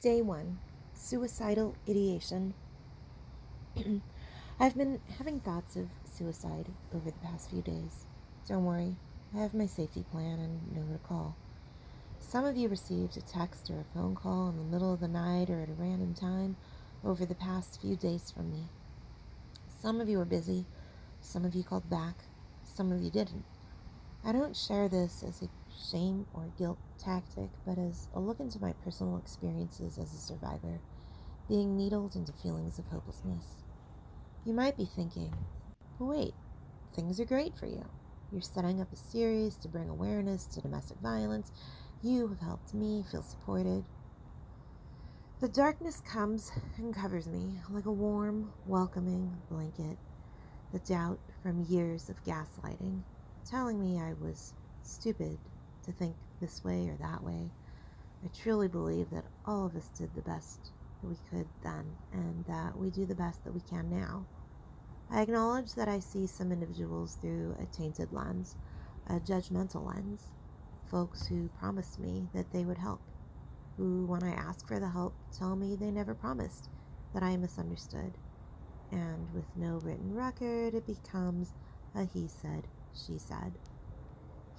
Day 1. Suicidal Ideation. I've been having thoughts of suicide over the past few days. Don't worry, I have my safety plan and know who to call. Some of you received a text or a phone call in the middle of the night or at a random time over the past few days from me. Some of you were busy, some of you called back, some of you didn't. I don't share this as a shame or guilt tactic, but as a look into my personal experiences as a survivor, being needled into feelings of hopelessness. You might be thinking, but wait, things are great for you. You're setting up a series to bring awareness to domestic violence. You have helped me feel supported. The darkness comes and covers me like a warm, welcoming blanket. The doubt from years of gaslighting, telling me I was stupid to think this way or that way. I truly believe that all of us did the best that we could then, and that we do the best that we can now. I acknowledge that I see some individuals through a tainted lens, a judgmental lens, folks who promised me that they would help, who, when I ask for the help, tell me they never promised, that I misunderstood. And with no written record, it becomes a he said, she said.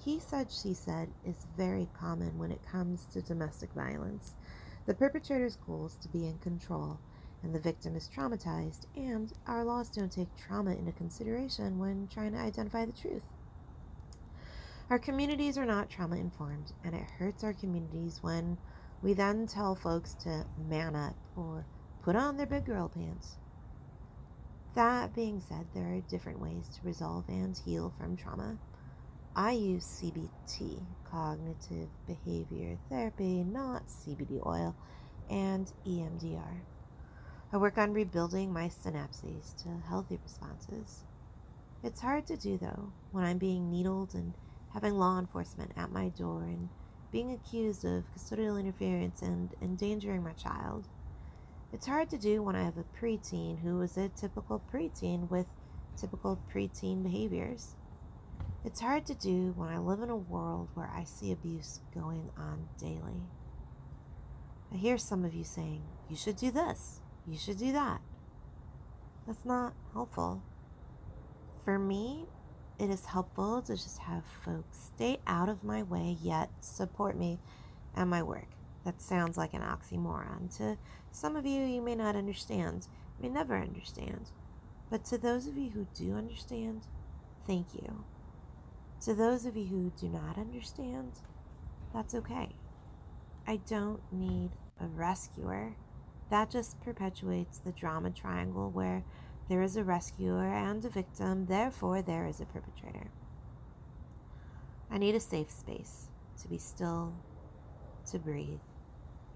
He said, she said is very common when it comes to domestic violence. The perpetrator's goal is to be in control, and the victim is traumatized, and our laws don't take trauma into consideration when trying to identify the truth. Our communities are not trauma informed, and it hurts our communities when we then tell folks to man up or put on their big girl pants. That being said, there are different ways to resolve and heal from trauma. I use CBT, cognitive behavior therapy, not CBD oil, and EMDR. I work on rebuilding my synapses to healthy responses. It's hard to do, though, when I'm being needled and having law enforcement at my door and being accused of custodial interference and endangering my child. It's hard to do when I have a preteen who is a typical preteen with typical preteen behaviors. It's hard to do when I live in a world where I see abuse going on daily. I hear some of you saying, you should do this, you should do that. That's not helpful. For me, it is helpful to just have folks stay out of my way yet support me and my work. That sounds like an oxymoron. To some of you, you may not understand, may never understand. But to those of you who do understand, thank you. To those of you who do not understand, that's okay. I don't need a rescuer. That just perpetuates the drama triangle where there is a rescuer and a victim, therefore there is a perpetrator. I need a safe space to be still, to breathe.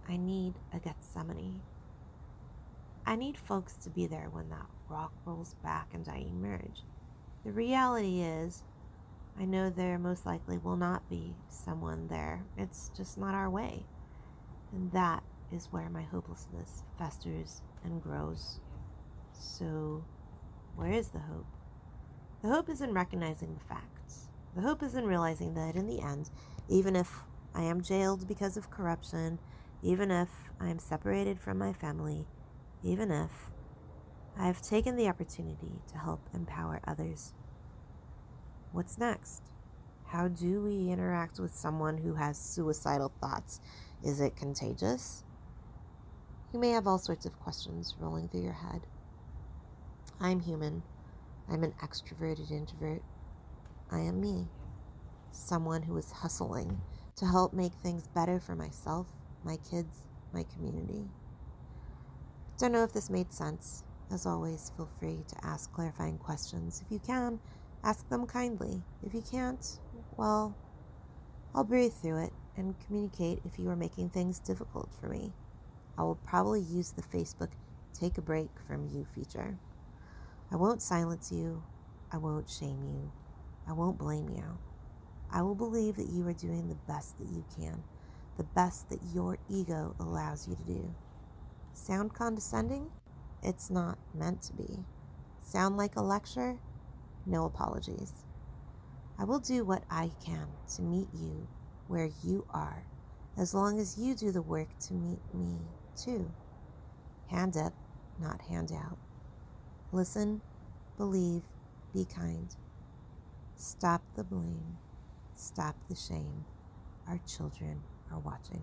I need a Gethsemane. I need folks to be there when that rock rolls back and I emerge. The reality is, I know there most likely will not be someone there. It's just not our way. And that is where my hopelessness festers and grows. So, where is the hope? The hope is in recognizing the facts. The hope is in realizing that in the end, even if I am jailed because of corruption, even if I am separated from my family, even if I have taken the opportunity to help empower others, what's next? How do we interact with someone who has suicidal thoughts? Is it contagious? You may have all sorts of questions rolling through your head. I'm human. I'm an extroverted introvert. I am me. Someone who is hustling to help make things better for myself, my kids, my community. Don't know if this made sense. As always, feel free to ask clarifying questions. If you can, ask them kindly. If you can't, well, I'll breathe through it and communicate if you are making things difficult for me. I will probably use the Facebook Take a Break from You feature. I won't silence you. I won't shame you. I won't blame you. I will believe that you are doing the best that you can, the best that your ego allows you to do. Sound condescending? It's not meant to be. Sound like a lecture? No apologies. I will do what I can to meet you where you are, as long as you do the work to meet me 2. Hand up, not hand out. Listen, believe, be kind. Stop the blame. Stop the shame. Our children are watching.